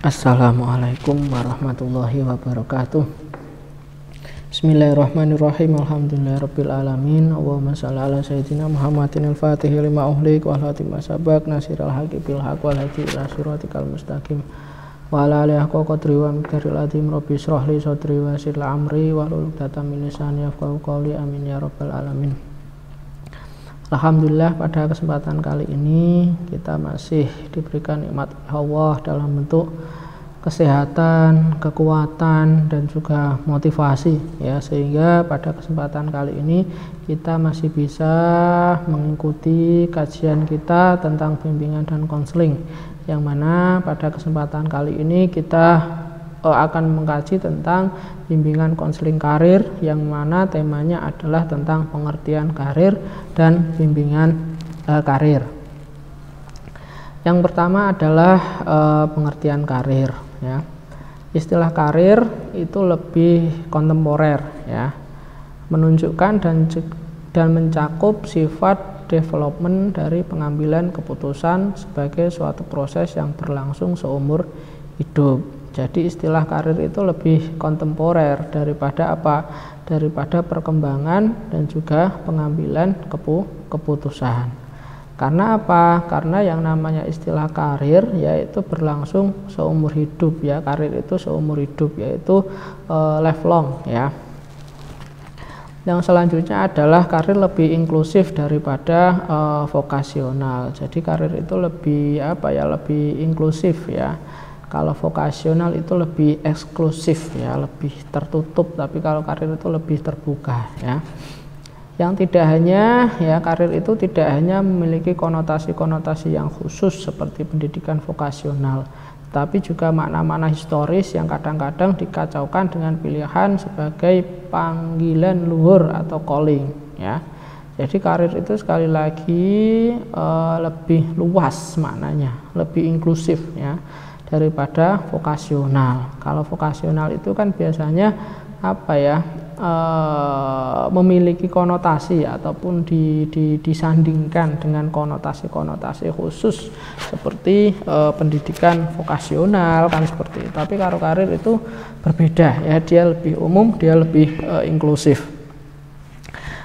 Assalamualaikum warahmatullahi wabarakatuh. Bismillahirrahmanirrahim. Alhamdulillahirabbil alamin. Allahumma shalli ala sayyidina Muhammadin al-Fatihil lima ughliq wal khatimah sabaq nasiril haqqi bil haqq wal hadi ila siratikal mustaqim. Wa ala alihi haqqa qadri wa miqdaril azim. Rabbi shrah li sadri wa yassir li amri wahlul 'uqdatam min lisani yafqahu qawli. Amin ya rabbal alamin. Alhamdulillah, pada kesempatan kali ini kita masih diberikan nikmat Allah dalam bentuk kesehatan, kekuatan, dan juga motivasi ya, sehingga pada kesempatan kali ini kita masih bisa mengikuti kajian kita tentang bimbingan dan konseling, yang mana pada kesempatan kali ini kita akan mengkaji tentang bimbingan konseling karir, yang mana temanya adalah tentang pengertian karir dan bimbingan karir. Yang pertama adalah pengertian karir ya. Istilah karir itu lebih kontemporer ya, menunjukkan dan mencakup sifat development dari pengambilan keputusan sebagai suatu proses yang berlangsung seumur hidup. Jadi istilah karir itu lebih kontemporer daripada apa? Daripada perkembangan dan juga pengambilan keputusan. Karena apa? Karena yang namanya istilah karir yaitu berlangsung seumur hidup ya. Karir itu seumur hidup, yaitu lifelong ya. Yang selanjutnya adalah karir lebih inklusif daripada vokasional. Jadi karir itu lebih lebih inklusif ya. Kalau vokasional itu lebih eksklusif ya, lebih tertutup, tapi kalau karir itu lebih terbuka ya. Yang tidak hanya ya, karir itu tidak hanya memiliki konotasi-konotasi yang khusus seperti pendidikan vokasional, tapi juga makna-makna historis yang kadang-kadang dikacaukan dengan pilihan sebagai panggilan luhur atau calling ya. Jadi karir itu sekali lagi lebih luas maknanya, lebih inklusif ya daripada vokasional. Kalau vokasional itu kan biasanya memiliki konotasi ataupun disandingkan dengan konotasi-konotasi khusus seperti pendidikan vokasional kan seperti itu. Tapi kalau karir itu berbeda ya, dia lebih umum, dia lebih inklusif.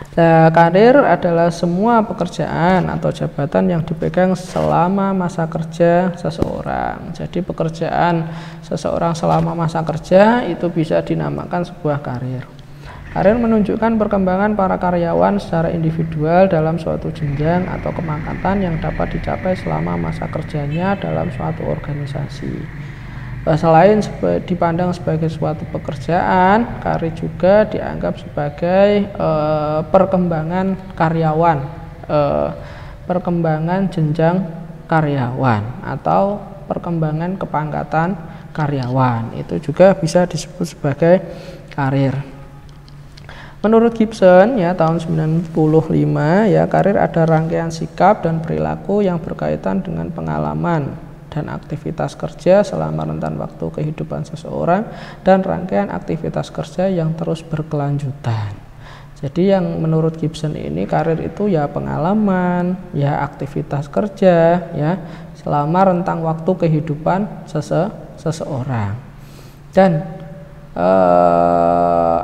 Nah, karir adalah semua pekerjaan atau jabatan yang dipegang selama masa kerja seseorang. Jadi pekerjaan seseorang selama masa kerja itu bisa dinamakan sebuah karir. Karir menunjukkan perkembangan para karyawan secara individual dalam suatu jenjang atau kepangkatan yang dapat dicapai selama masa kerjanya dalam suatu organisasi. Selain dipandang sebagai suatu pekerjaan, karir juga dianggap sebagai perkembangan karyawan, perkembangan jenjang karyawan atau perkembangan kepangkatan karyawan. Itu juga bisa disebut sebagai karir. Menurut Gibson ya tahun 95 ya, karir ada rangkaian sikap dan perilaku yang berkaitan dengan pengalaman dan aktivitas kerja selama rentan waktu kehidupan seseorang dan rangkaian aktivitas kerja yang terus berkelanjutan. Jadi yang menurut Gibson ini karir itu ya pengalaman, ya aktivitas kerja ya selama rentang waktu kehidupan seseorang. Dan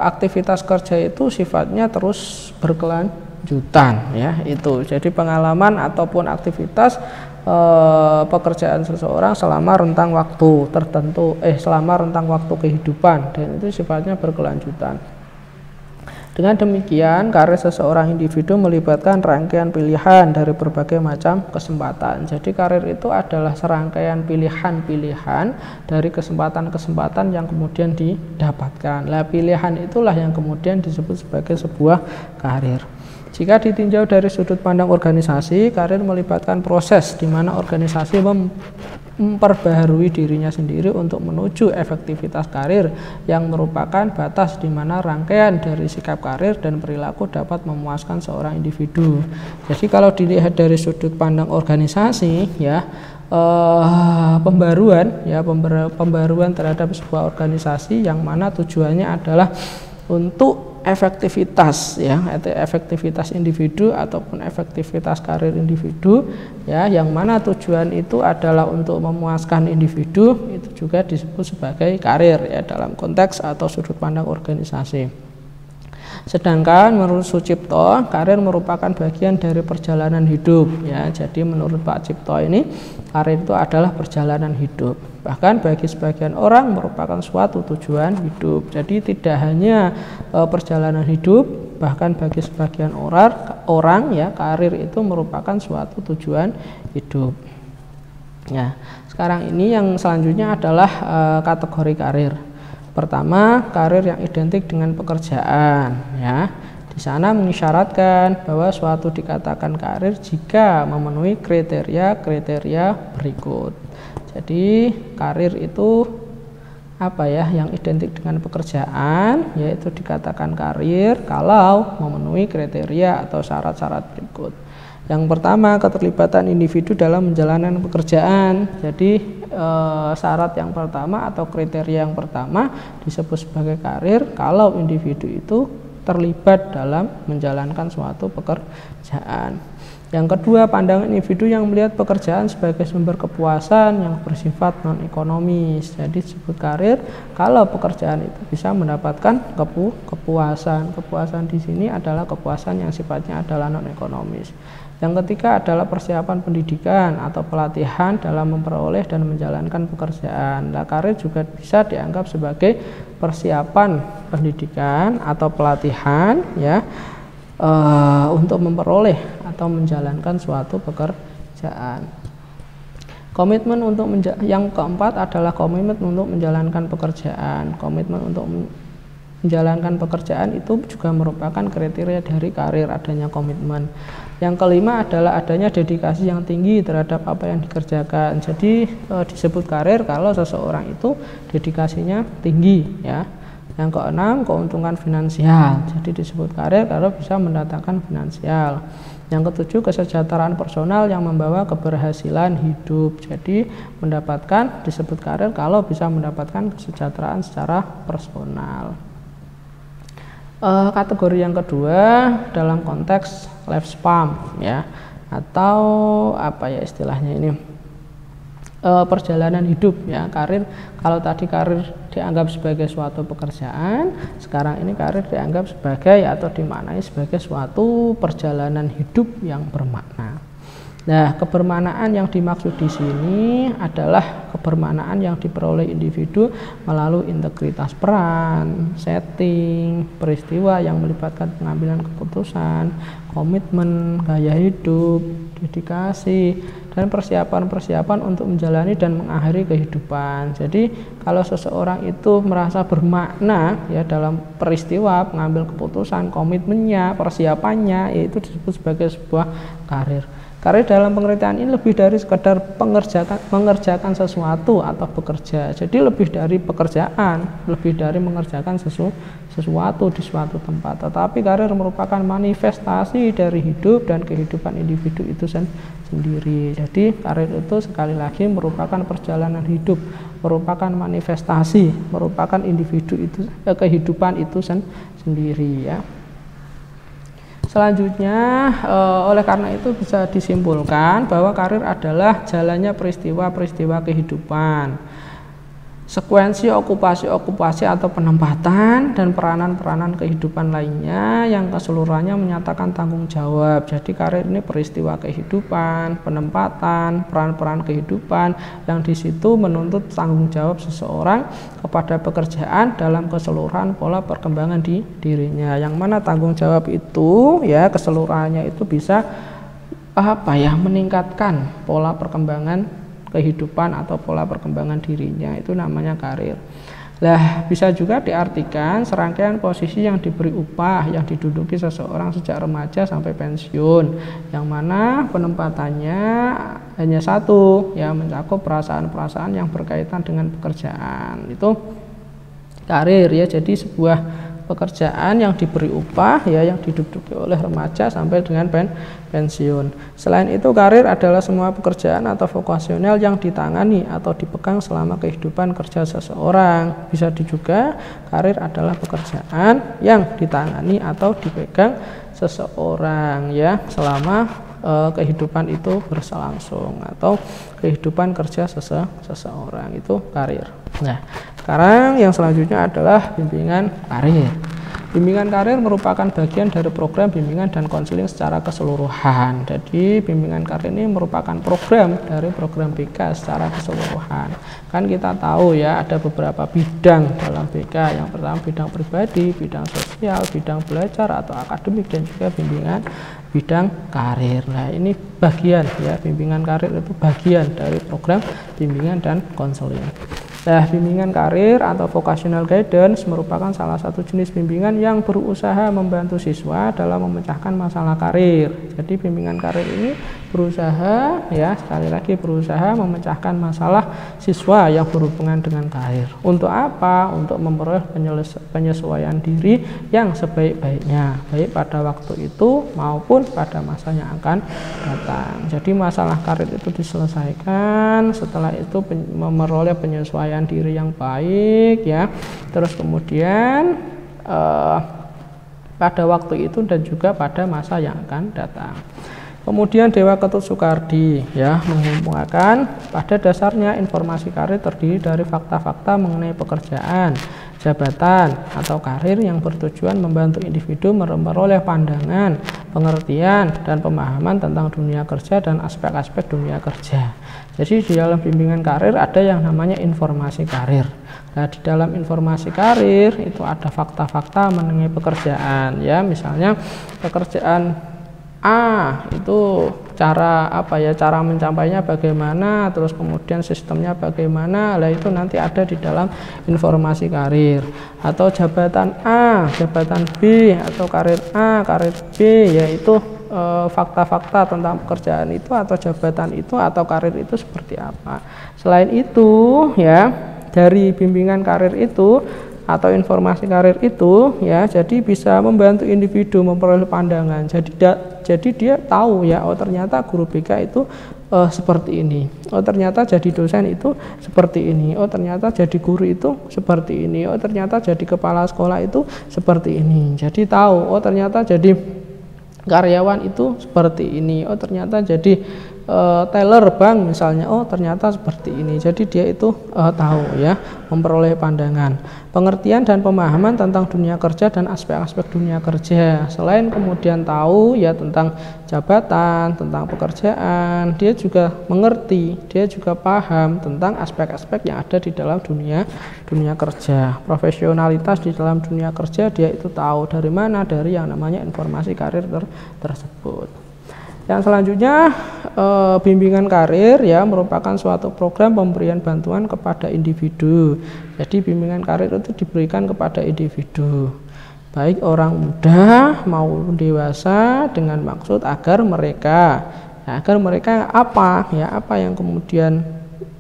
aktivitas kerja itu sifatnya terus berkelanjutan ya itu. Jadi pengalaman ataupun aktivitas pekerjaan seseorang selama rentang waktu tertentu, selama rentang waktu kehidupan, dan itu sifatnya berkelanjutan. Dengan demikian, karir seseorang individu melibatkan rangkaian pilihan dari berbagai macam kesempatan. Jadi karir itu adalah serangkaian pilihan-pilihan dari kesempatan-kesempatan yang kemudian didapatkan. Nah, pilihan itulah yang kemudian disebut sebagai sebuah karir. Jika ditinjau dari sudut pandang organisasi, karir melibatkan proses di mana organisasi memperbaharui dirinya sendiri untuk menuju efektivitas karir yang merupakan batas di mana rangkaian dari sikap karir dan perilaku dapat memuaskan seorang individu. Jadi kalau dilihat dari sudut pandang organisasi ya, pembaruan terhadap sebuah organisasi yang mana tujuannya adalah untuk efektivitas ya, efektivitas individu ataupun efektivitas karir individu ya, yang mana tujuan itu adalah untuk memuaskan individu, itu juga disebut sebagai karir ya dalam konteks atau sudut pandang organisasi. Sedangkan menurut Sucipto, karir merupakan bagian dari perjalanan hidup ya. Jadi menurut Pak Cipto ini, karir itu adalah perjalanan hidup. Bahkan bagi sebagian orang merupakan suatu tujuan hidup. Jadi tidak hanya perjalanan hidup, bahkan bagi sebagian orang ya, karir itu merupakan suatu tujuan hidup. Ya, sekarang ini yang selanjutnya adalah kategori karir. Pertama, karir yang identik dengan pekerjaan ya. Di sana mengisyaratkan bahwa suatu dikatakan karir jika memenuhi kriteria berikut. Jadi, karir itu apa ya, yang identik dengan pekerjaan, yaitu dikatakan karir kalau memenuhi kriteria atau syarat-syarat berikut. Yang pertama, keterlibatan individu dalam menjalankan pekerjaan. Jadi syarat yang pertama atau kriteria yang pertama disebut sebagai karir kalau individu itu terlibat dalam menjalankan suatu pekerjaan. Yang kedua, pandangan individu yang melihat pekerjaan sebagai sumber kepuasan yang bersifat non-ekonomis. Jadi disebut karir kalau pekerjaan itu bisa mendapatkan kepuasan. Kepuasan di sini adalah kepuasan yang sifatnya adalah non-ekonomis. Yang ketiga adalah persiapan pendidikan atau pelatihan dalam memperoleh dan menjalankan pekerjaan. Nah, karir juga bisa dianggap sebagai persiapan pendidikan atau pelatihan ya, untuk memperoleh atau menjalankan suatu pekerjaan. Komitmen untuk yang keempat adalah komitmen untuk menjalankan pekerjaan. Komitmen untuk menjalankan pekerjaan itu juga merupakan kriteria dari karir, adanya komitmen. Yang kelima adalah adanya dedikasi yang tinggi terhadap apa yang dikerjakan. Jadi disebut karir kalau seseorang itu dedikasinya tinggi ya. Yang keenam, keuntungan finansial. Jadi disebut karir kalau bisa mendatangkan finansial. Yang ketujuh, kesejahteraan personal yang membawa keberhasilan hidup. Jadi disebut karir kalau bisa mendapatkan kesejahteraan secara personal. Kategori yang kedua dalam konteks lifespan ya, atau apa ya istilahnya ini, perjalanan hidup ya. Karir, kalau tadi karir dianggap sebagai suatu pekerjaan, sekarang ini karir dianggap sebagai atau dimaknai sebagai suatu perjalanan hidup yang bermakna. Nah, kebermaknaan yang dimaksud di sini adalah kebermaknaan yang diperoleh individu melalui integritas peran, setting, peristiwa yang melibatkan pengambilan keputusan, komitmen, gaya hidup, dedikasi, dan persiapan-persiapan untuk menjalani dan mengakhiri kehidupan. Jadi, kalau seseorang itu merasa bermakna ya dalam peristiwa, pengambil keputusan, komitmennya, persiapannya, yaitu disebut sebagai sebuah karir. Karir dalam pengertian ini lebih dari sekedar mengerjakan sesuatu atau bekerja. Jadi lebih dari pekerjaan, lebih dari mengerjakan sesuatu di suatu tempat. Tetapi karir merupakan manifestasi dari hidup dan kehidupan individu itu sendiri. Jadi karir itu sekali lagi merupakan perjalanan hidup, merupakan manifestasi, merupakan individu itu kehidupan itu sendiri ya. Selanjutnya, oleh karena itu bisa disimpulkan bahwa karir adalah jalannya peristiwa-peristiwa kehidupan, sekuensi okupasi-okupasi atau penempatan, dan peranan-peranan kehidupan lainnya yang keseluruhannya menyatakan tanggung jawab. Jadi karir ini peristiwa kehidupan, penempatan, peran-peran kehidupan yang di situ menuntut tanggung jawab seseorang kepada pekerjaan dalam keseluruhan pola perkembangan di dirinya. Yang mana tanggung jawab itu ya keseluruhannya itu bisa meningkatkan pola perkembangan kehidupan atau pola perkembangan dirinya, itu namanya karir. Nah, bisa juga diartikan serangkaian posisi yang diberi upah yang diduduki seseorang sejak remaja sampai pensiun, yang mana penempatannya hanya satu, ya mencakup perasaan-perasaan yang berkaitan dengan pekerjaan. Itu karir ya. Jadi sebuah pekerjaan yang diberi upah ya, yang diduduki oleh remaja sampai dengan pensiun. Selain itu, karir adalah semua pekerjaan atau vokasional yang ditangani atau dipegang selama kehidupan kerja seseorang. Bisa juga karir adalah pekerjaan yang ditangani atau dipegang seseorang ya selama kehidupan itu berlangsung atau kehidupan kerja seseorang, itu karir. Nah, sekarang yang selanjutnya adalah bimbingan karir. Bimbingan karir merupakan bagian dari program bimbingan dan konseling secara keseluruhan. Jadi bimbingan karir ini merupakan program dari program BK secara keseluruhan. Kan kita tahu ya, ada beberapa bidang dalam BK. Yang pertama bidang pribadi, bidang sosial, bidang belajar atau akademik, dan juga bimbingan bidang karir. Nah, ini bagian ya, bimbingan karir itu bagian dari program bimbingan dan konseling. Nah, bimbingan karir atau vocational guidance merupakan salah satu jenis bimbingan yang berusaha membantu siswa dalam memecahkan masalah karir. Jadi bimbingan karir ini berusaha ya, sekali lagi berusaha memecahkan masalah siswa yang berhubungan dengan karir. Untuk apa? Untuk memperoleh penyesuaian diri yang sebaik-baiknya, baik pada waktu itu maupun pada masa yang akan datang. Jadi masalah karir itu diselesaikan, setelah itu memperoleh penyesuaian diri yang baik ya, terus kemudian pada waktu itu dan juga pada masa yang akan datang. Kemudian Dewa Ketut Soekardi ya mengumpulkan pada dasarnya informasi karir terdiri dari fakta-fakta mengenai pekerjaan, jabatan atau karir yang bertujuan membantu individu memperoleh pandangan, pengertian dan pemahaman tentang dunia kerja dan aspek-aspek dunia kerja. Jadi di dalam bimbingan karir ada yang namanya informasi karir. Nah, di dalam informasi karir itu ada fakta-fakta mengenai pekerjaan ya, misalnya pekerjaan A itu cara apa ya, cara mencapainya bagaimana, terus kemudian sistemnya bagaimana. Lah itu nanti ada di dalam informasi karir. Atau jabatan A, jabatan B, atau karir A, karir B, yaitu fakta-fakta tentang pekerjaan itu atau jabatan itu atau karir itu seperti apa. Selain itu ya, dari bimbingan karir itu atau informasi karir itu ya, jadi bisa membantu individu memperoleh pandangan. Jadi dia tahu ya, oh ternyata guru BK itu seperti ini, oh ternyata jadi dosen itu seperti ini, oh ternyata jadi guru itu seperti ini, oh ternyata jadi kepala sekolah itu seperti ini. Jadi tahu, oh ternyata jadi karyawan itu seperti ini, oh ternyata jadi teller bank misalnya, oh ternyata seperti ini. Jadi dia itu tahu ya, memperoleh pandangan, pengertian dan pemahaman tentang dunia kerja dan aspek-aspek dunia kerja. Selain kemudian tahu ya tentang jabatan, tentang pekerjaan, dia juga mengerti, dia juga paham tentang aspek-aspek yang ada di dalam dunia kerja. Profesionalitas di dalam dunia kerja dia itu tahu dari mana, dari yang namanya informasi karir tersebut. Yang selanjutnya bimbingan karir ya merupakan suatu program pemberian bantuan kepada individu. Jadi bimbingan karir itu diberikan kepada individu, baik orang muda maupun dewasa, dengan maksud agar mereka apa yang kemudian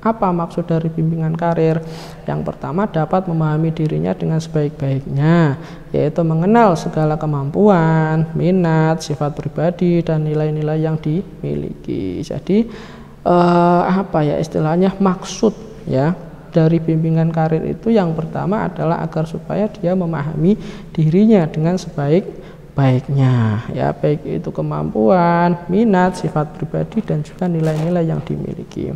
apa maksud dari bimbingan karir? Yang pertama, dapat memahami dirinya dengan sebaik-baiknya, yaitu mengenal segala kemampuan, minat, sifat pribadi, dan nilai-nilai yang dimiliki. Jadi istilahnya maksud ya dari bimbingan karir itu yang pertama adalah agar supaya dia memahami dirinya dengan sebaik-baiknya ya, baik itu kemampuan, minat, sifat pribadi, dan juga nilai-nilai yang dimiliki.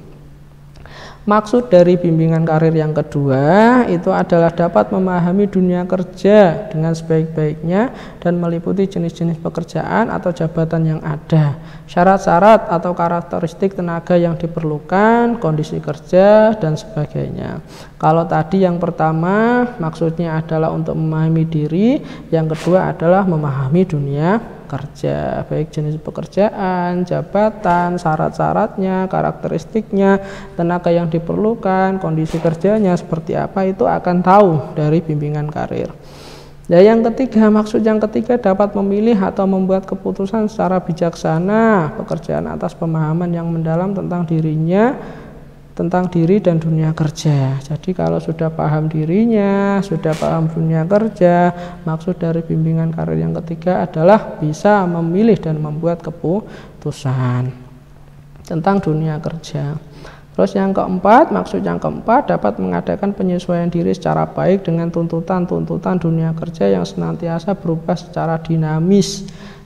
Maksud dari bimbingan karir yang kedua itu adalah dapat memahami dunia kerja dengan sebaik-baiknya dan meliputi jenis-jenis pekerjaan atau jabatan yang ada, syarat-syarat atau karakteristik tenaga yang diperlukan, kondisi kerja, dan sebagainya. Kalau tadi yang pertama maksudnya adalah untuk memahami diri, yang kedua adalah memahami dunia kerja, baik jenis pekerjaan, jabatan, syarat-syaratnya, karakteristiknya, tenaga yang diperlukan, kondisi kerjanya seperti apa, itu akan tahu dari bimbingan karir. Dan yang ketiga, maksud yang ketiga dapat memilih atau membuat keputusan secara bijaksana pekerjaan atas pemahaman yang mendalam tentang dirinya tentang diri dan dunia kerja. Jadi kalau sudah paham dirinya, sudah paham dunia kerja, maksud dari bimbingan karir yang ketiga adalah bisa memilih dan membuat keputusan tentang dunia kerja. Terus yang keempat, maksud yang keempat dapat mengadakan penyesuaian diri secara baik dengan tuntutan-tuntutan dunia kerja yang senantiasa berubah secara dinamis.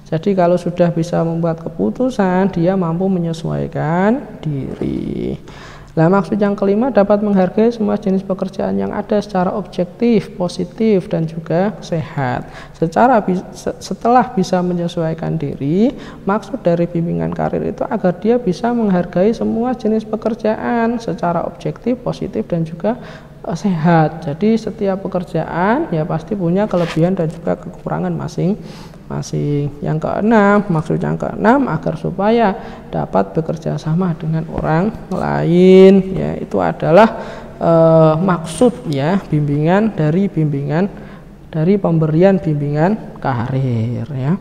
Jadi kalau sudah bisa membuat keputusan, dia mampu menyesuaikan diri. Nah, maksud yang kelima dapat menghargai semua jenis pekerjaan yang ada secara objektif, positif, dan juga sehat. Setelah bisa menyesuaikan diri, maksud dari bimbingan karir itu agar dia bisa menghargai semua jenis pekerjaan secara objektif, positif, dan juga sehat. Jadi setiap pekerjaan ya pasti punya kelebihan dan juga kekurangan masing-masing. Yang keenam, maksud yang keenam agar supaya dapat bekerja sama dengan orang lain, ya itu adalah maksud ya bimbingan dari pemberian bimbingan karir ya.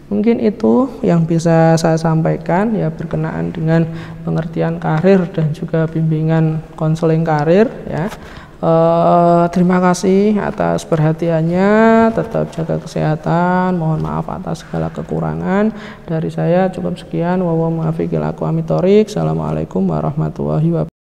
Mungkin itu yang bisa saya sampaikan ya berkenaan dengan pengertian karir dan juga bimbingan konseling karir ya. Terima kasih atas perhatiannya, tetap jaga kesehatan, mohon maaf atas segala kekurangan dari saya. Cukup sekian, Assalamualaikum warahmatullahi wabarakatuh.